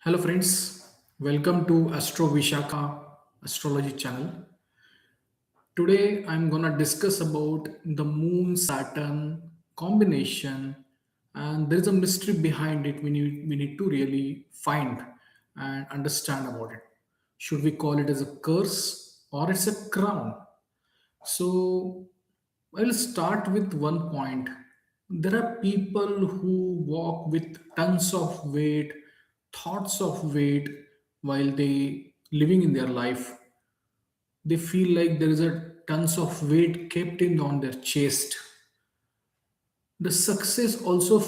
Hello, friends. Welcome to Astro Vishakha Astrology channel. Today, I'm gonna discuss about the Moon Saturn combination, and there is a mystery behind it. We need to really find and understand about it. Should we call it as a curse or it's a crown? So, I'll start with one point. There are people who walk with tons of weight, thoughts of weight while they living in their life. They feel like there is a tons of weight kept in on their chest. The success also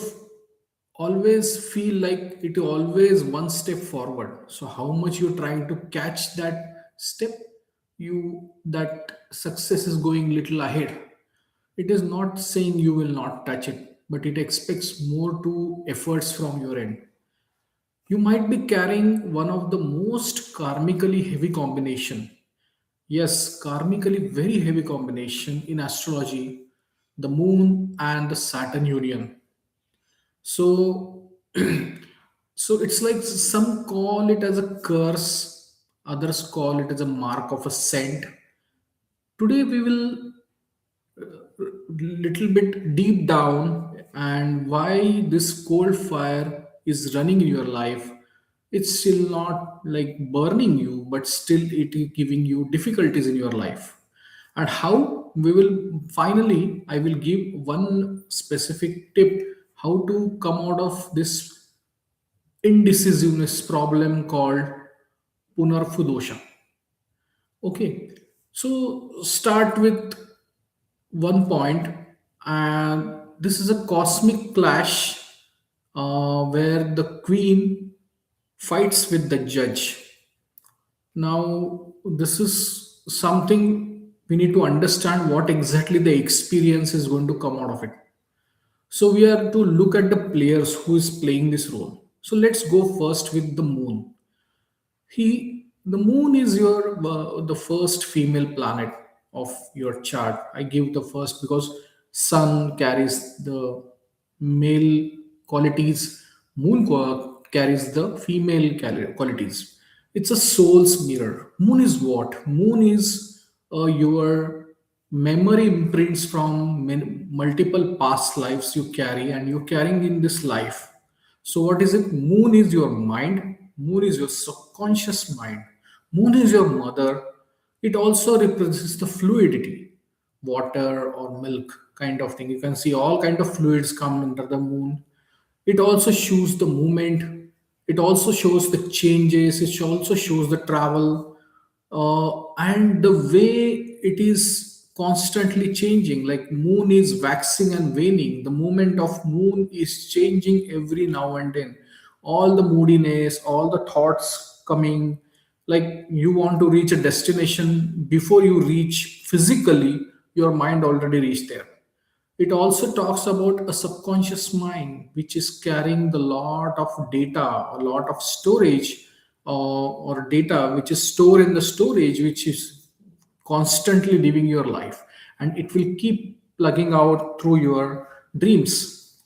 always feel like it always one step forward. So how much you're trying to catch that step, you that success is going little ahead. It is not saying you will not touch it, but it expects more to efforts from your end. You might be carrying one of the most karmically heavy combination. Yes, karmically very heavy combination in astrology, the moon and the Saturn union. So so it's like some call it as a curse, others call it as a mark of a saint. Today we will little bit deep down and why this cold fire is running in your life. It's still not like burning you, but still it is giving you difficulties in your life. And how we will finally, I will give one specific tip how to come out of this indecisiveness problem called Punarphoo Dosha. Okay, so start with one point, and this is a cosmic clash where the queen fights with the judge. Now, this is something we need to understand what exactly the experience is going to come out of it. So, we are to look at the players who is playing this role. So, let's go first with the moon. The moon is your the first female planet of your chart. I give the first because sun carries the male qualities, carries the female qualities. It's a soul's mirror. Moon is what? Moon is your memory imprints from multiple past lives you carry and you're carrying in this life. So, what is it? Moon is your mind, moon is your subconscious mind, moon is your mother. It also represents the fluidity, water or milk kind of thing. You can see all kind of fluids come under the moon. It also shows the movement, it also shows the changes, it also shows the travel, and the way it is constantly changing. Like moon is waxing and waning, the movement of moon is changing every now and then. All the moodiness, all the thoughts coming, like you want to reach a destination, before you reach physically your mind already reached there. It also talks about a subconscious mind which is carrying the lot of data, a lot of storage, or data which is stored in the storage, which is constantly living your life, and it will keep plugging out through your dreams.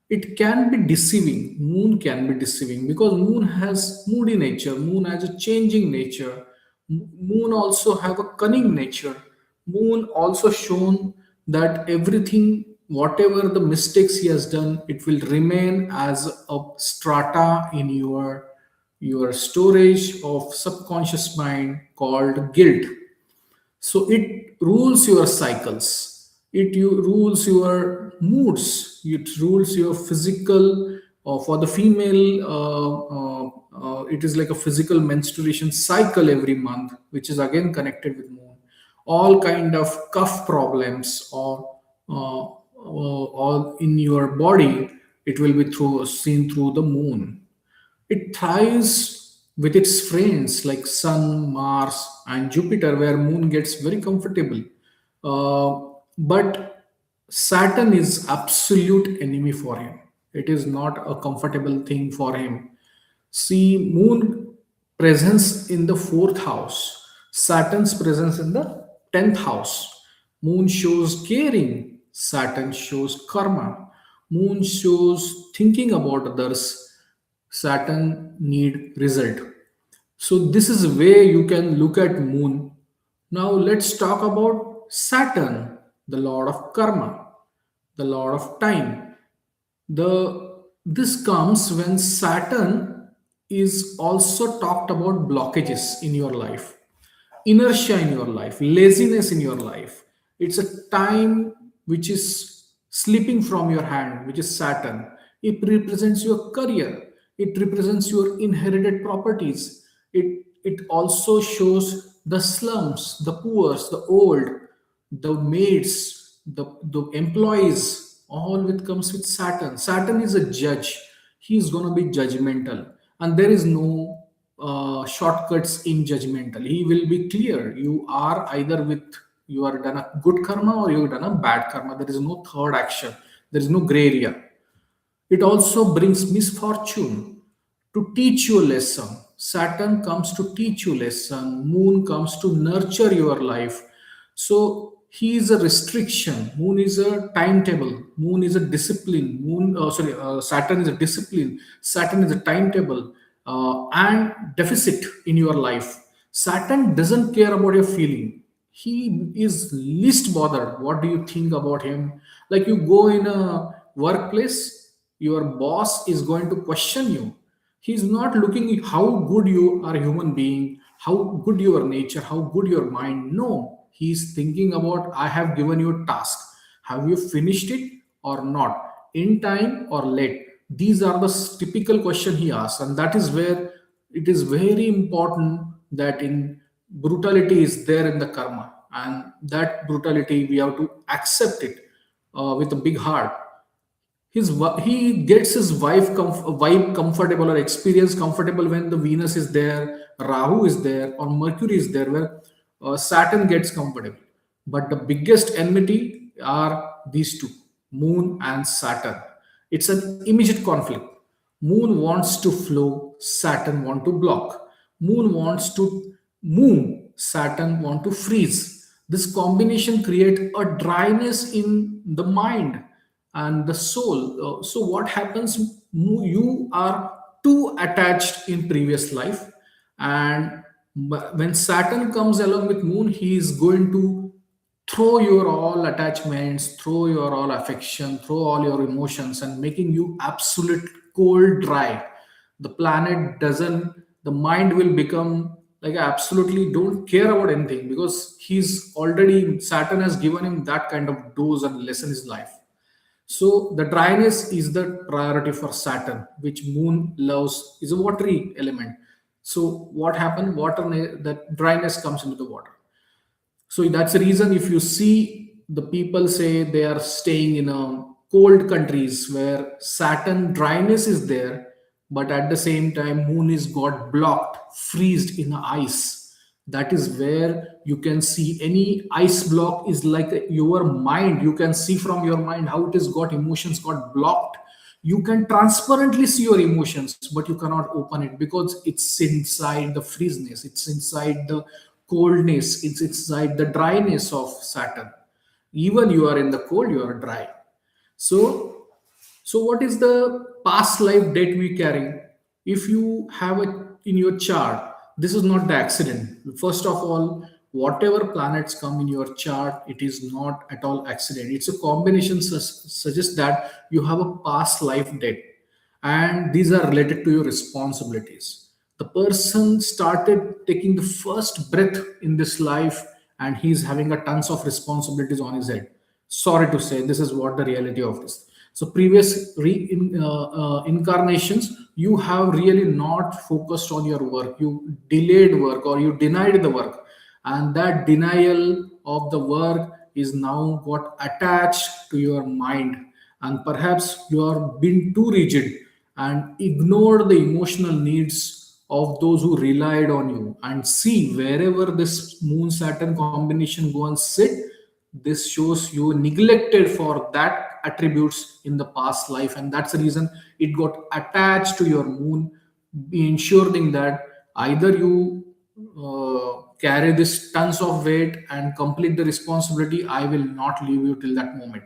It can be deceiving. Moon can be deceiving because moon has moody nature, moon has a changing nature. Moon also have a cunning nature. Moon also shown that everything, whatever the mistakes he has done, it will remain as a strata in your storage of subconscious mind called guilt. So it rules your cycles, rules your moods, it rules your physical. For the female, it is like a physical menstruation cycle every month, which is again connected with moon. All kind of cough problems or all in your body, it will be seen through the moon. It thrives with its friends like Sun, Mars, and Jupiter, where Moon gets very comfortable. But Saturn is absolute enemy for him. It is not a comfortable thing for him. See, Moon presence in the fourth house, Saturn's presence in the 10th house. Moon shows caring, Saturn shows karma. Moon shows thinking about others, Saturn need result. So this is a way you can look at Moon. Now let's talk about Saturn, the lord of karma, the lord of time. The this comes when Saturn is also talked about blockages in your life, inertia in your life, laziness in your life. It's a time which is slipping from your hand, which is Saturn. It represents your career, it represents your inherited properties. It also shows the slums, the poor, the old, the maids, the employees, all with comes with Saturn. Saturn is a judge. He is going to be judgmental, and there is no shortcuts in judgmental. He will be clear. You are either with you are done a good karma or you have done a bad karma. There is no third action. There is no gray area. It also brings misfortune to teach you a lesson. Saturn comes to teach you lesson. Moon comes to nurture your life. So he is a restriction. Moon is a timetable. Moon is a discipline. Saturn is a discipline. Saturn is a timetable and deficit in your life. Saturn doesn't care about your feeling. He is least bothered. What do you think about him? Like you go in a workplace, your boss is going to question you. He's not looking at how good you are a human being, how good your nature, how good your mind. No, he's thinking about I have given you a task. Have you finished it or not? In time or late? These are the typical question he asks, and that is where it is very important that in brutality is there in the karma, and that brutality we have to accept it with a big heart. He gets his wife comfortable or experience comfortable when the Venus is there, Rahu is there, or Mercury is there, where Saturn gets comfortable. But the biggest enmity are these two, Moon and Saturn. It's an immediate conflict. Moon wants to flow, Saturn want to block. Moon wants to move, Saturn want to freeze. This combination create a dryness in the mind and the soul. So what happens? You are too attached in previous life, and when Saturn comes along with Moon, he is going to throw your all attachments, throw your all affection, throw all your emotions, and making you absolute cold, dry. The planet doesn't. The mind will become like absolutely don't care about anything because he's already Saturn has given him that kind of dose and lesson in his life. So the dryness is the priority for Saturn, which Moon loves is a watery element. So what happened? That dryness comes into the water. So that's the reason if you see the people say they are staying in a cold countries where Saturn dryness is there, but at the same time Moon is got blocked, freezed in the ice. That is where you can see any ice block is like your mind. You can see from your mind how it has got emotions got blocked. You can transparently see your emotions, but you cannot open it because it's inside the freezeness, it's inside the coldness, it's inside the dryness of Saturn. Even you are in the cold, you are dry. So what is the past life date we carry? If you have it in your chart, this is not the accident. First of all, whatever planets come in your chart, it is not at all accident. It's a combination suggests that you have a past life date, and these are related to your responsibilities. The person started taking the first breath in this life, and he's having a tons of responsibilities on his head. Sorry to say, this is what the reality of this. So previous incarnations, you have really not focused on your work. You delayed work or you denied the work, and that denial of the work is now got attached to your mind, and perhaps you are being too rigid and ignored the emotional needs of those who relied on you. And see, wherever this Moon Saturn combination go and sit, this shows you neglected for that attributes in the past life, and that's the reason it got attached to your Moon, ensuring that either you carry this tons of weight and complete the responsibility, I will not leave you till that moment.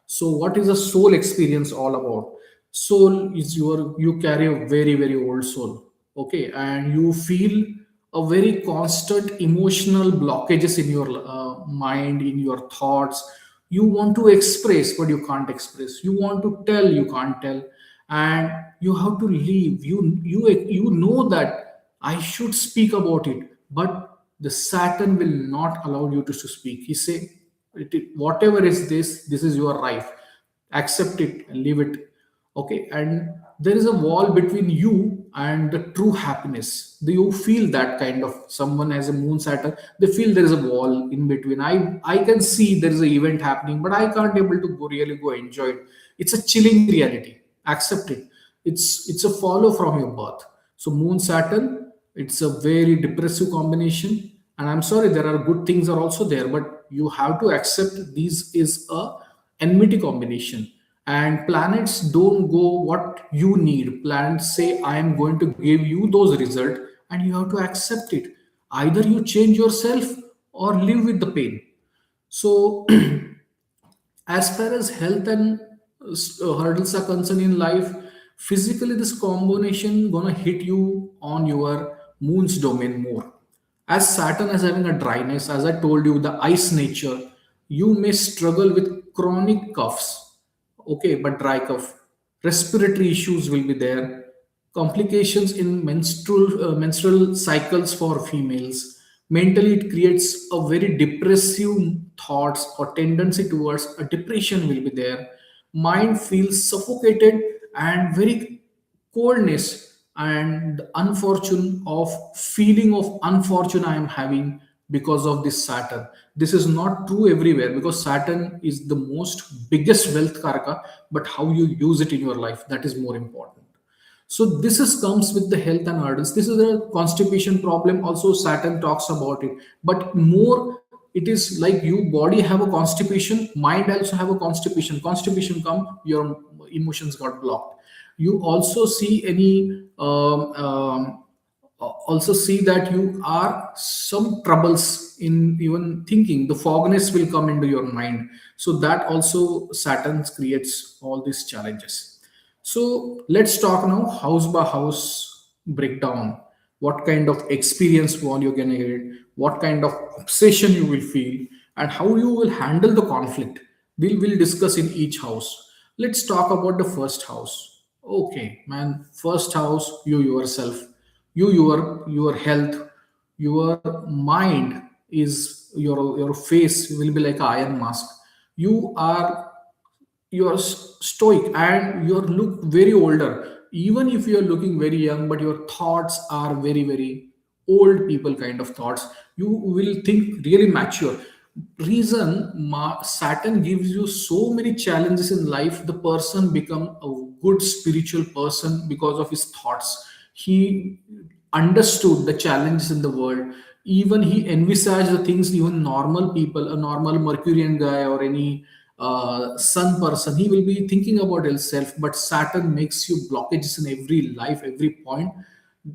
So what is a soul experience all about? Soul is you carry a very very old soul, okay, and you feel a very constant emotional blockages in your mind, in your thoughts. You want to express but you can't express, you want to tell you can't tell, and you have to leave. You know that I should speak about it, but the Saturn will not allow you to speak. He say, whatever is this, this is your life, accept it and leave it, okay. And there is a wall between you and the true happiness. Do you feel that kind of someone has a Moon Saturn, they feel there is a wall in between. I can see there is an event happening but I can't able to really go enjoy it. It's a chilling reality, accept it. It's a follow from your birth. So Moon Saturn, it's a very depressive combination, and I'm sorry, there are good things are also there, but you have to accept these is a enmity combination. And planets don't go what you need. Planets say I am going to give you those results, and you have to accept it. Either you change yourself or live with the pain. So as far as health and hurdles are concerned in life, physically this combination gonna hit you on your moon's domain more. As Saturn is having a dryness, as I told you, the ice nature, you may struggle with chronic coughs, okay, but dry cough. Respiratory issues will be there. Complications in menstrual cycles for females. Mentally, it creates a very depressive thoughts or tendency towards a depression will be there. Mind feels suffocated and very coldness, and the unfortune of feeling of unfortune I am having because of this Saturn. This is not true everywhere because Saturn is the most biggest wealth karaka, but how you use it in your life, that is more important. So this is comes with the health and hurdles. This is a constipation problem also Saturn talks about it, but more it is like you body have a constipation, mind also have a constipation come, your emotions got blocked. You also see any also see that you are some troubles in even thinking, the fogness will come into your mind. So that also Saturn creates all these challenges. So let's talk now house by house breakdown. What kind of experience wall you're gonna get, what kind of obsession you will feel, and how you will handle the conflict. We'll discuss in each house. Let's talk about the first house. Okay, man, first house, you yourself, your health, your mind is your face will be like an iron mask. You are you're stoic and you look very older, even if you're looking very young, but your thoughts are very very old people kind of thoughts. You will think really mature. Reason Saturn gives you so many challenges in life, the person become a good spiritual person because of his thoughts. He understood the challenges in the world. Even he envisaged the things even normal people, a normal Mercurian guy or any sun person, he will be thinking about himself. But Saturn makes you blockages in every life, every point.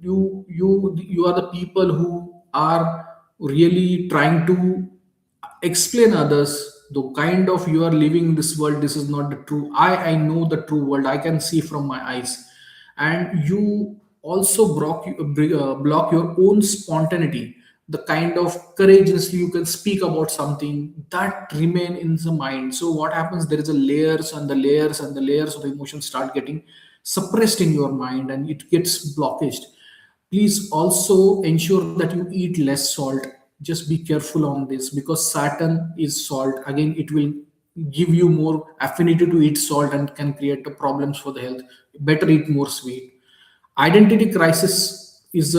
You are the people who are really trying to explain others the kind of you are living in this world, this is not the true. I know the true world, I can see from my eyes. And you also block your own spontaneity, the kind of courageously you can speak about something that remain in the mind. So what happens, there is a layers and the layers and the layers of the emotions start getting suppressed in your mind and it gets blockaged. Please also ensure that you eat less salt. Just be careful on this because Saturn is salt. Again, it will give you more affinity to eat salt and can create the problems for the health. Better eat more sweet. Identity crisis is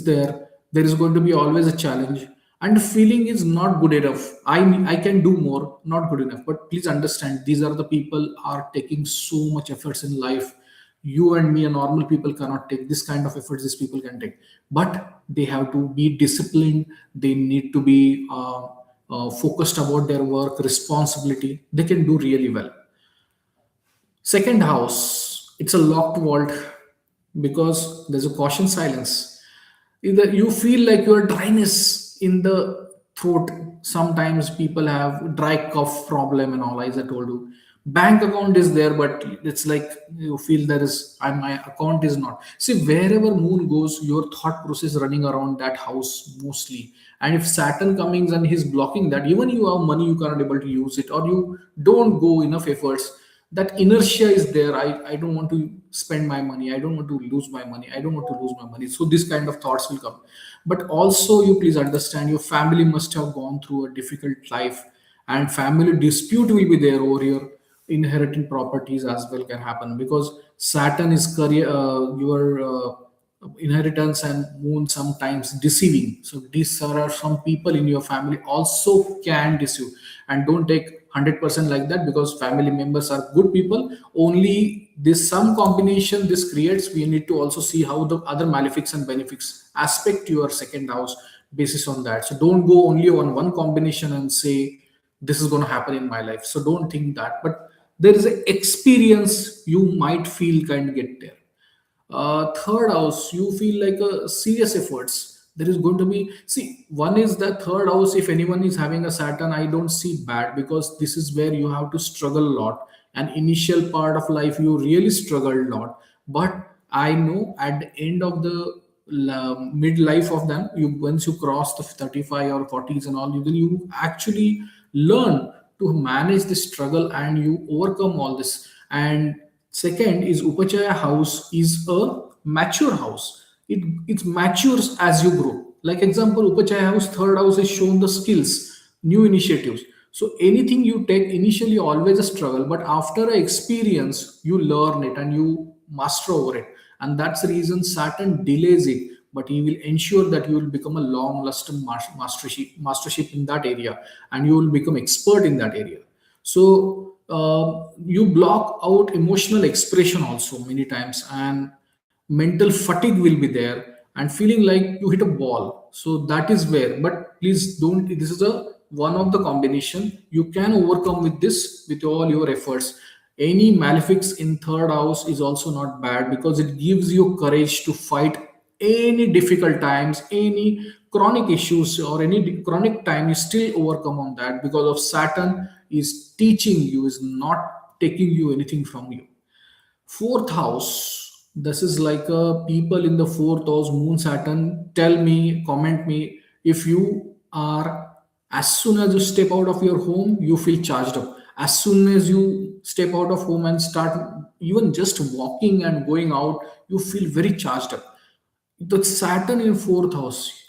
there. There is going to be always a challenge, and feeling is not good enough. I can do more, not good enough. But please understand, these are the people are taking so much efforts in life. You and me, a normal people, cannot take this kind of efforts these people can take, but they have to be disciplined. They need to be focused about their work responsibility. They can do really well. Second house, it's a locked vault because there's a caution silence. Either you feel like your dryness in the throat. Sometimes people have dry cough problem and all, as I told you. bank account is there, but it's like you feel there is, my account is not. See, wherever moon goes, your thought process running around that house mostly. And if Saturn coming and he's blocking that, even you have money, you cannot able to use it, or you don't go enough efforts. That inertia is there. I don't want to spend my money, I don't want to lose my money, I don't want to lose my money. So this kind of thoughts will come. But also, you please understand, your family must have gone through a difficult life, and family dispute will be there over your inheriting properties as well can happen, because Saturn is career, your inheritance, and moon sometimes deceiving. So these are some people in your family also can deceive. And don't take 100% like that, because family members are good people. Only this some combination this creates, we need to also see how the other malefics and benefics aspect your second house basis on that. So don't go only on one combination and say this is going to happen in my life. So don't think that. But there is an experience you might feel can get there. Third house, you feel like a serious efforts. There is going to be, see, one is the third house. If anyone is having a Saturn, I don't see bad, because this is where you have to struggle a lot. And initial part of life, you really struggle a lot. But I know at the end of the midlife of them, you once you cross the 35 or 40s and all, you then you actually learn to manage the struggle and you overcome all this. And second is Upachaya house is a mature house. It matures as you grow. Like example, Upachaya house, third house is shown the skills, new initiatives. So anything you take initially always a struggle, but after a experience you learn it and you master over it. And that's the reason Saturn delays it, but he will ensure that you will become a long-lasting mastership in that area, and you will become expert in that area. So you block out emotional expression also many times, and mental fatigue will be there, and feeling like you hit a ball. So that is where. But please don't. This is a one of the combination you can overcome with this with all your efforts. Any malefics in third house is also not bad, because it gives you courage to fight any difficult times, any chronic issues, or any chronic time. You still overcome on that, because of Saturn is teaching you, is not taking you anything from you. Fourth house, this is like people in the fourth house, Moon Saturn. Tell me, comment me if you are, as soon as you step out of your home, you feel charged up. As soon as you step out of home and start even just walking and going out, you feel very charged up. The Saturn in fourth house,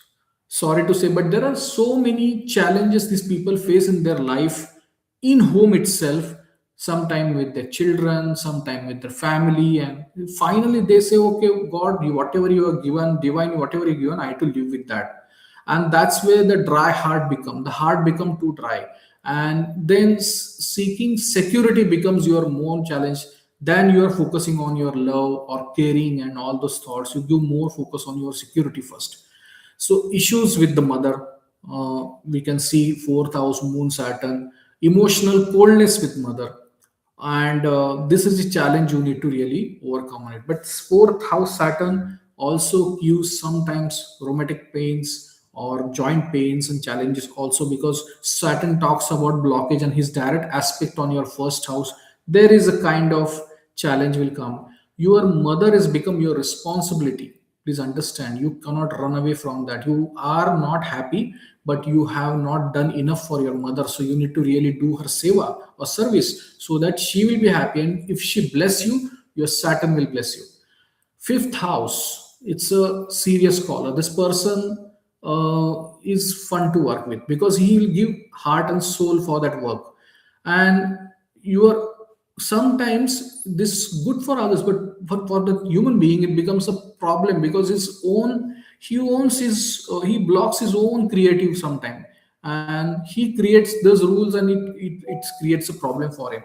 sorry to say, but there are so many challenges these people face in their life in home itself, sometime with their children, sometime with their family, and finally they say, okay, God, whatever you are given, divine, whatever you given, I have to live with that. And that's where the dry heart become, the heart become too dry. And then seeking security becomes your more challenge. Then you are focusing on your love or caring and all those thoughts. You give more focus on your security first. So issues with the mother, we can see fourth house Moon Saturn, emotional coldness with mother, and this is a challenge you need to really overcome on it. But fourth house Saturn also gives sometimes rheumatic pains or joint pains and challenges also, because Saturn talks about blockage and his direct aspect on your first house. There is a kind of challenge will come. Your mother has become your responsibility. Please understand, you cannot run away from that. You are not happy, but you have not done enough for your mother, so you need to really do her seva or service, so that she will be happy. And if she bless you, your Saturn will bless you. Fifth house, it's a serious caller. This person is fun to work with, because he will give heart and soul for that work. And you are sometimes this good for others, but for the human being it becomes a problem, because his own, he owns his he blocks his own creative sometime, and he creates those rules, and it creates a problem for him.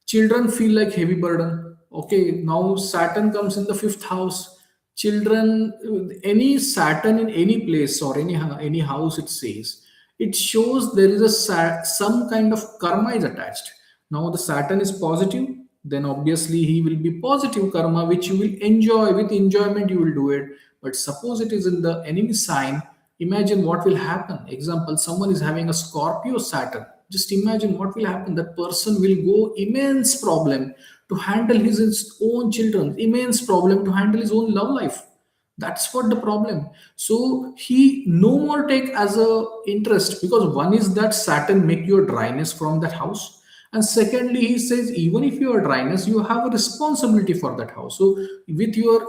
Children feel like heavy burden. Okay, now Saturn comes in the fifth house. Children, any Saturn in any place or any house, it says, it shows there is a some kind of karma is attached. Now the Saturn is positive, then obviously he will be positive karma, which you will enjoy. With enjoyment you will do it. But suppose it is in the enemy sign, imagine what will happen. Example, someone is having a Scorpio Saturn. just imagine what will happen. That person will go immense problem to handle his own children, immense problem to handle his own love life. That's what the problem. So he no more take as a interest, because one is that Saturn make your dryness from that house, and secondly he says even if you are dryness, you have a responsibility for that house. So with your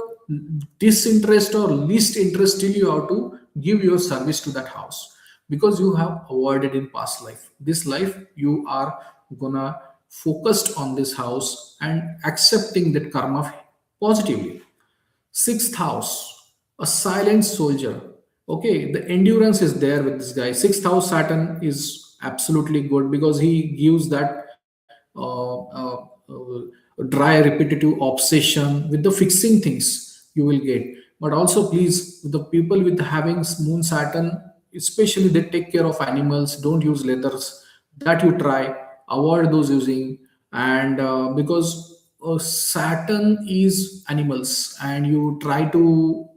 disinterest or least interest, still you have to give your service to that house, because you have avoided in past life. This life you are gonna focused on this house and accepting that karma positively. Sixth house, a silent soldier. Okay, the endurance is there with this guy. Sixth house Saturn is absolutely good because he gives that dry, repetitive obsession with the fixing things you will get. But also, please, the people with having Moon Saturn, especially they take care of animals, don't use leathers. That you try, avoid those using, and because Saturn is animals, and you try to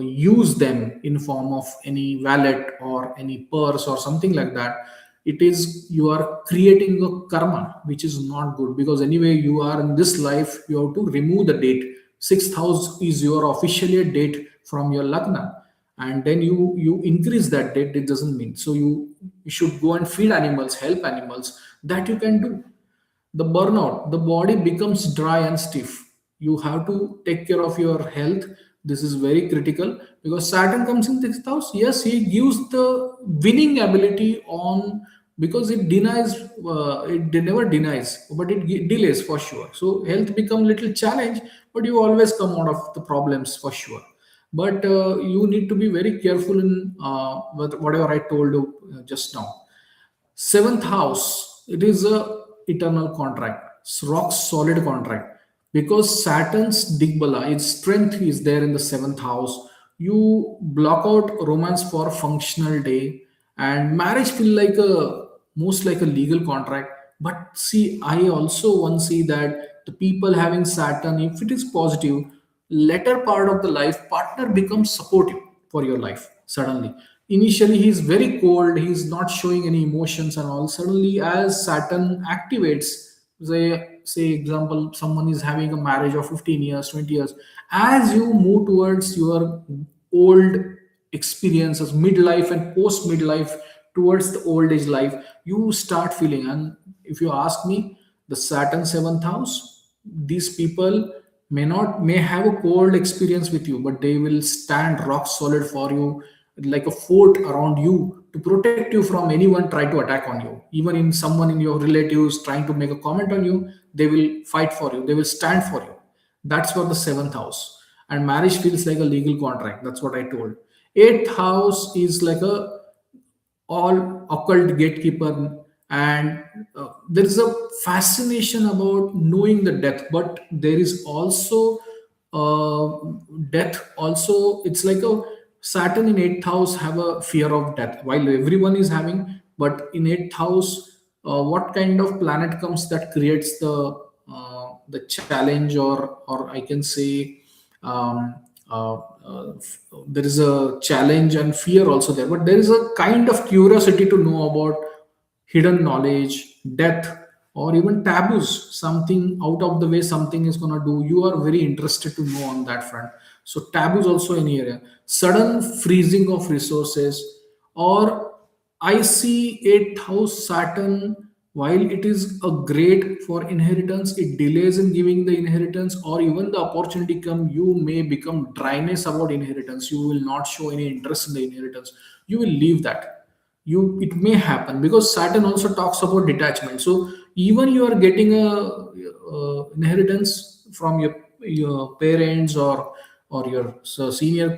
use them in form of any wallet or any purse or something like that, it is you are creating a karma which is not good, because anyway you are in this life, you have to remove the date. Sixth house is your official date from your lagna, and then you increase that date. It doesn't mean so you should go and feed animals, help animals, that you can do. The burnout, the body becomes dry and stiff. You have to take care of your health. This is very critical, because Saturn comes in sixth house. Yes, he gives the winning ability on, because it denies, it never denies, but it delays for sure. So health become little challenge, but you always come out of the problems for sure. But you need to be very careful in with whatever I told you just now. Seventh house, it is a eternal contract, rock solid contract, because Saturn's Digbala, its strength is there in the seventh house. You block out romance for functional day, and marriage feel like a most like a legal contract. But see, I also want to see that the people having Saturn, if it is positive, later part of the life, partner becomes supportive for your life suddenly. Initially he is very cold, he is not showing any emotions and all. Suddenly as Saturn activates, say example, someone is having a marriage of 15 years, 20 years, as you move towards your old experiences, midlife and post midlife, towards the old age life, you start feeling. And if you ask me, the Saturn seventh house, these people may have a cold experience with you, but they will stand rock solid for you, like a fort around you, to protect you from anyone try to attack on you. Even in someone in your relatives trying to make a comment on you, they will fight for you, they will stand for you. That's what the seventh house. And marriage feels like a legal contract. That's what I told. Eighth house is like a all occult gatekeeper, and there is a fascination about knowing the death, but there is also death also. It's like a Saturn in eighth house have a fear of death, while everyone is having. But in eighth house, what kind of planet comes that creates the challenge, or I can say um, there is a challenge and fear also there, but there is a kind of curiosity to know about hidden knowledge, death, or even taboos. Something out of the way, something is going to do, you are very interested to know on that front. So taboos also in area, sudden freezing of resources. Or I see eighth house Saturn, while it is a great for inheritance, it delays in giving the inheritance, or even the opportunity come, you may become dryness about inheritance. You will not show any interest in the inheritance. You will leave that. You It may happen, because Saturn also talks about detachment. So even you are getting a inheritance from your parents, or your senior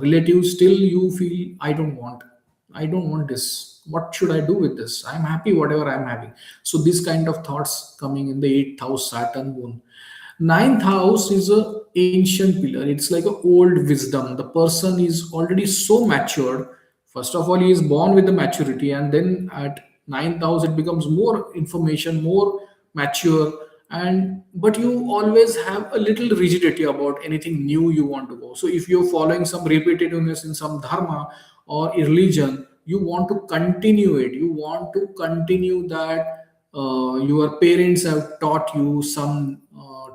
relatives, still you feel, I don't want this. What should I do with this? I'm happy whatever I'm having. So this kind of thoughts coming in the eighth house Saturn Moon. Ninth house is a ancient pillar. It's like a old wisdom. The person is already so matured. First of all, he is born with the maturity, and then at ninth house it becomes more information, more mature. And but you always have a little rigidity about anything new you want to go. So if you're following some repetitiveness in some dharma or religion, you want to continue it, you want to continue that. Your parents have taught you some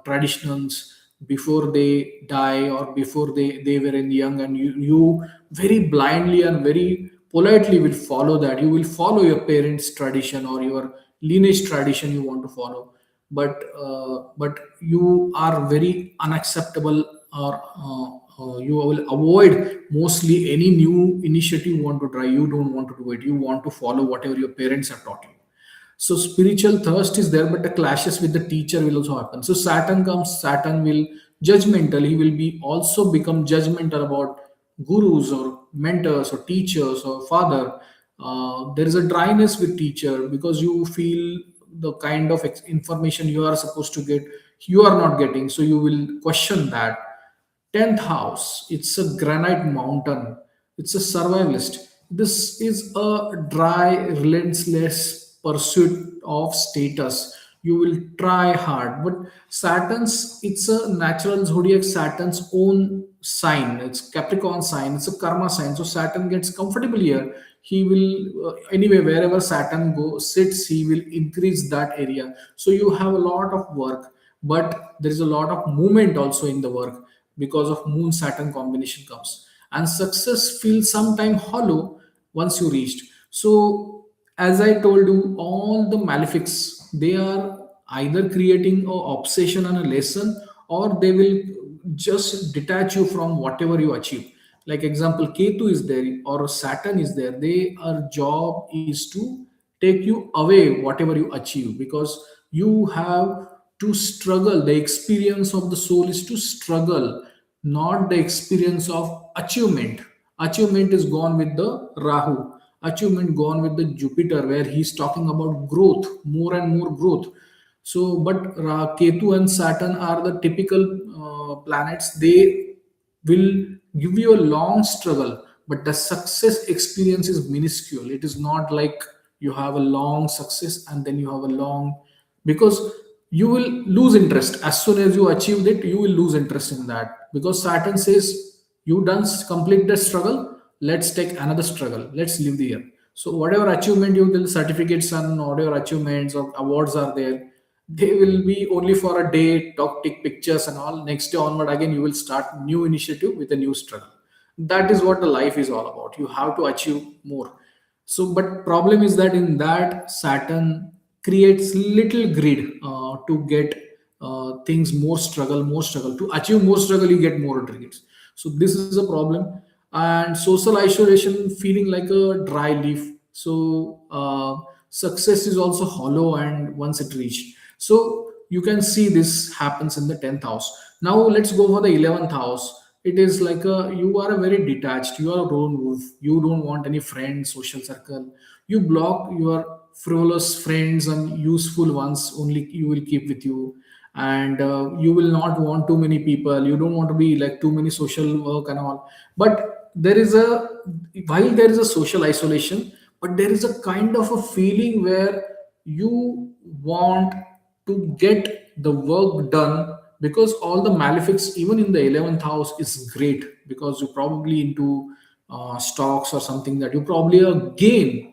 traditions before they die, or before they were in young, and you very blindly and very politely will follow that. You will follow your parents tradition or your lineage tradition you want to follow. But you are very unacceptable, or you will avoid mostly any new initiative you want to try. You don't want to do it, you want to follow whatever your parents have taught you. So spiritual thirst is there, but the clashes with the teacher will also happen. So Saturn comes, Saturn will judgmental. He will be also become judgmental about gurus or mentors or teachers or father. There is a dryness with teacher because you feel the kind of information you are supposed to get, you are not getting. So you will question that. 10th house, it's a granite mountain, it's a survivalist. This is a dry, relentless pursuit of status. You will try hard, but Saturn's, it's a natural zodiac, Saturn's own sign, it's Capricorn sign, it's a karma sign. So Saturn gets comfortable here. He will, anyway, wherever Saturn goes sits, he will increase that area. So you have a lot of work, but there is a lot of movement also in the work because of Moon Saturn combination comes. And success feels sometime hollow once you reached. So, as I told you, all the malefics, they are either creating a obsession and a lesson, or they will just detach you from whatever you achieve. Like example, Ketu is there or Saturn is there. Their job is to take you away whatever you achieve, because you have to struggle. The experience of the soul is to struggle, not the experience of achievement. Achievement is gone with the Rahu. Achievement gone with the Jupiter, where he's talking about growth, more and more growth. So, but Ketu and Saturn are the typical planets. They will give you a long struggle, but the success experience is minuscule. It is not like you have a long success and then you have a long, because you will lose interest as soon as you achieved it. You will lose interest in that, because Saturn says you done complete the struggle. Let's take another struggle. Let's live the year. So whatever achievement you will, certificates and whatever achievements or awards are there, they will be only for a day, talk, take pictures and all. Next day onward, again, you will start new initiative with a new struggle. That is what the life is all about. You have to achieve more. So, but problem is that in that Saturn creates little greed to get things more struggle. To achieve more struggle, you get more regrets. So this is a problem. And social isolation, feeling like a dry leaf. So success is also hollow, and once it reached. So you can see this happens in the 10th house. Now let's go for the 11th house. It is like a, you are a very detached, you are a lone wolf, you don't want any friends, social circle. You block your frivolous friends and useful ones, only you will keep with you. And you will not want too many people, you don't want to be like too many social work and all. But there is a, while there is a social isolation, but there is a kind of a feeling where you want to get the work done, because all the malefics even in the 11th house is great, because you probably into stocks or something, that you probably gain.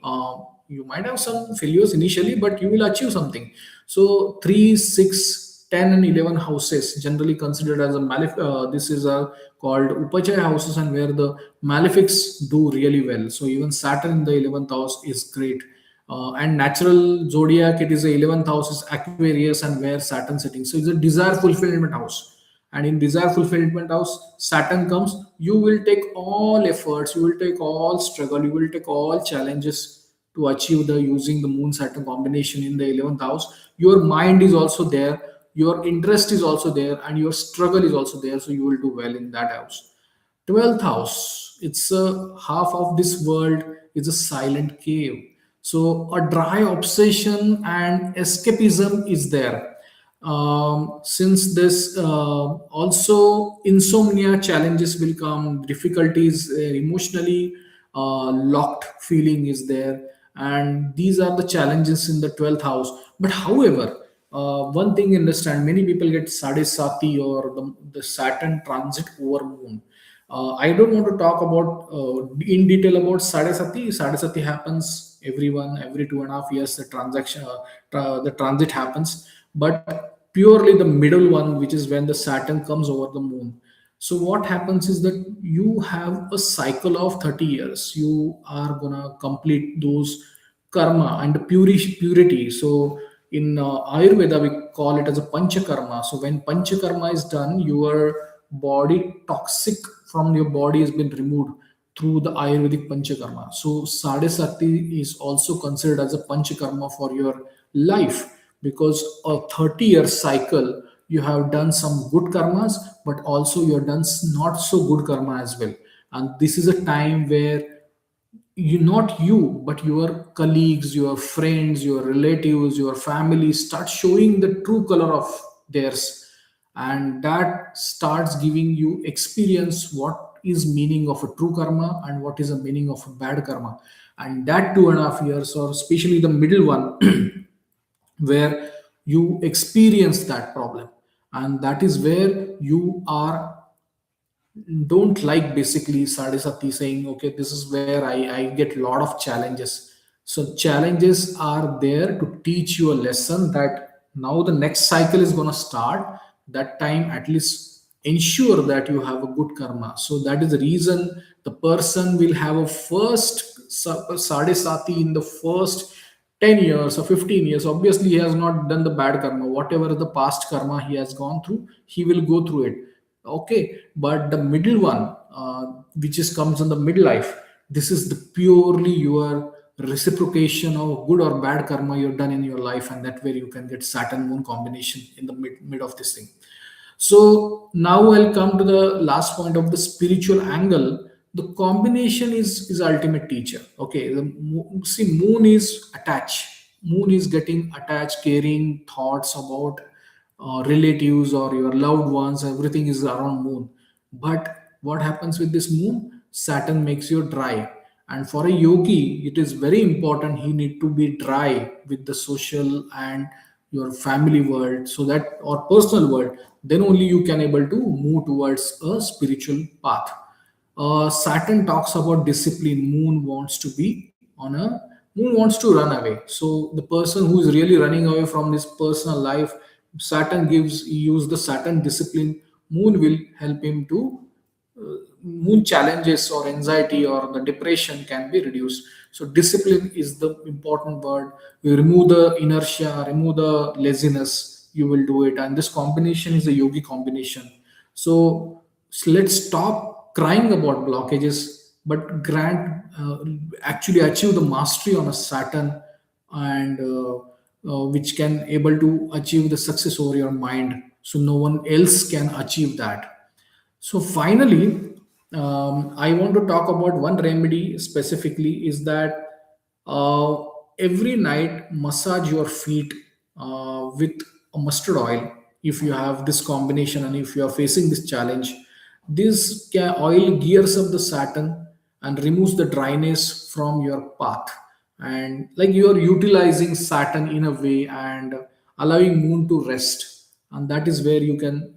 You might have some failures initially, but you will achieve something. So 3, 6, 10, and 11 houses generally considered as a this is a called upachaya houses, and where the malefics do really well. So even Saturn in the 11th house is great. And natural zodiac, it is the 11th house is Aquarius, and where Saturn sitting. So it's a desire fulfillment house. And in desire fulfillment house, Saturn comes, you will take all efforts, you will take all struggle, you will take all challenges to achieve the using the Moon Saturn combination in the 11th house. Your mind is also there, your interest is also there, and your struggle is also there. So you will do well in that house. 12th house, it's a half of this world is a silent cave. So a dry obsession and escapism is there. Since this also insomnia challenges will come, difficulties, emotionally locked feeling is there, and these are the challenges in the 12th house. But however, one thing understand, many people get sadisati or the Saturn transit over moon. I don't want to talk about in detail about Sadesati. Sadesati happens every 2.5 years. The transit happens, but purely the middle one, which is when the Saturn comes over the moon. So what happens is that you have a cycle of 30 years. You are gonna complete those karma and purity. So in Ayurveda, we call it as a panchakarma. So when panchakarma is done, your body toxic from your body has been removed through the Ayurvedic panchakarma. So sadesati is also considered as a panchakarma for your life, because a 30-year cycle you have done some good karmas, but also you have done not so good karma as well. And this is a time where you, not you, but your colleagues, your friends, your relatives, your family start showing the true color of theirs, and that starts giving you experience what is meaning of a true karma and what is the meaning of a bad karma. And that 2.5 years, or especially the middle one, where you experience that problem, and that is where you are don't like basically sadisati, saying okay, this is where I get a lot of challenges. So challenges are there to teach you a lesson that now the next cycle is going to start. That time at least ensure that you have a good karma. So that is the reason the person will have a first sadisati in the first 10 years or 15 years. Obviously he has not done the bad karma, whatever the past karma he has gone through, he will go through it. Okay, but the middle one, which is comes in the midlife, this is the purely your reciprocation of good or bad karma you've done in your life, and that where you can get Saturn Moon combination in the mid of this thing. So now I'll come to the last point of the spiritual angle. The combination is ultimate teacher. Okay, see, moon is attached. Moon is getting attached, caring thoughts about relatives or your loved ones. Everything is around moon. But what happens with this moon? Saturn makes you dry. And for a yogi, it is very important. He need to be dry with the social and your family world, so that, or personal world, then only you can able to move towards a spiritual path. Saturn talks about discipline. Moon wants to run away. So the person who is really running away from this personal life, Saturn gives use the Saturn discipline. Moon will help him to moon challenges or anxiety or the depression can be reduced. So discipline is the important word. You remove the inertia, remove the laziness, you will do it. And this combination is a yogi combination. So let's stop crying about blockages, but grant actually achieve the mastery on a Saturn, and which can able to achieve the success over your mind. So no one else can achieve that. So finally, I want to talk about one remedy specifically, is that uh, every night massage your feet with a mustard oil. If you have this combination and if you are facing this challenge, this oil gears up the Saturn and removes the dryness from your path. And like you are utilizing Saturn in a way and allowing moon to rest. And that is where you can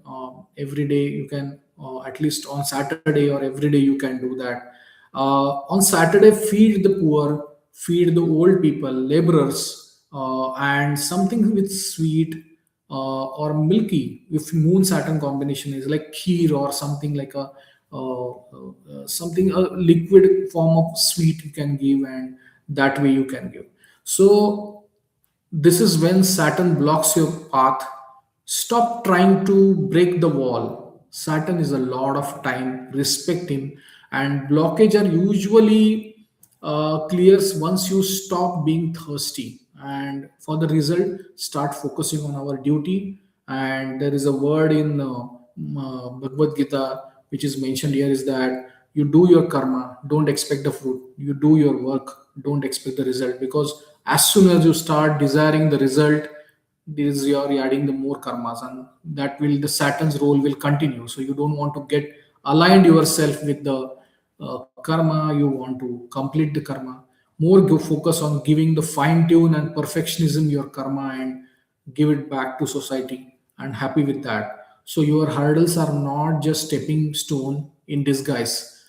every day you can at least on Saturday or every day you can do that. On Saturday, feed the poor, feed the old people, laborers, and something with sweet or milky. If Moon Saturn combination is like kheer or something like a something a liquid form of sweet you can give, and that way you can give. So this is when Saturn blocks your path. Stop trying to break the wall. Saturn is a lot of time. Respect him. And blockage are usually clears once you stop being thirsty. And for the result, start focusing on our duty. And there is a word in Bhagavad Gita which is mentioned here, is that you do your karma, don't expect the fruit. You do your work, don't expect the result. Because as soon as you start desiring the result, this you're adding the more karmas, and that will the Saturn's role will continue. So you don't want to get aligned yourself with the karma. You want to complete the karma. More focus on giving the fine tune and perfectionism your karma, and give it back to society, and happy with that. So your hurdles are not just stepping stone, in disguise.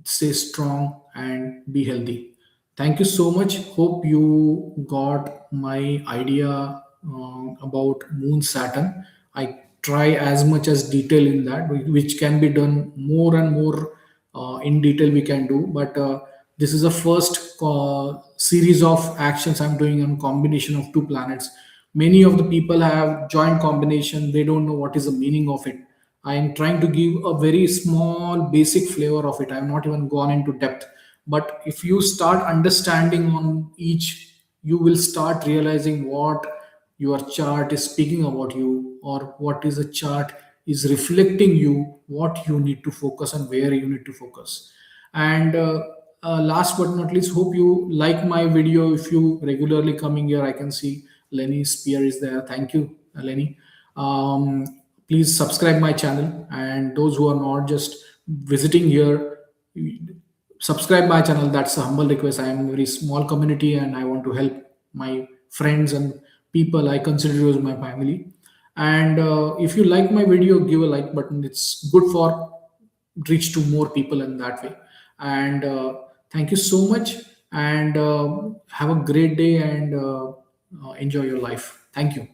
Stay strong and be healthy. Thank you so much. Hope you got my idea about Moon Saturn. I try as much as detail in that, which can be done more and more in detail we can do. But this is the first series of actions I'm doing on combination of two planets. Many of the people have joint combination. They don't know what is the meaning of it. I am trying to give a very small basic flavor of it. I have not even gone into depth. But if you start understanding on each, you will start realizing what your chart is speaking about you, or what is a chart is reflecting you, what you need to focus and where you need to focus. And last but not least, hope you like my video. If you regularly coming here, I can see Lenny Spear is there. Thank you, Lenny. Please subscribe my channel, and those who are not, just visiting here, subscribe my channel. That's a humble request. I am a very small community and I want to help my friends and people I consider you as my family. And if you like my video, give a like button. It's good for reach to more people in that way. And thank you so much. And have a great day, and enjoy your life. Thank you.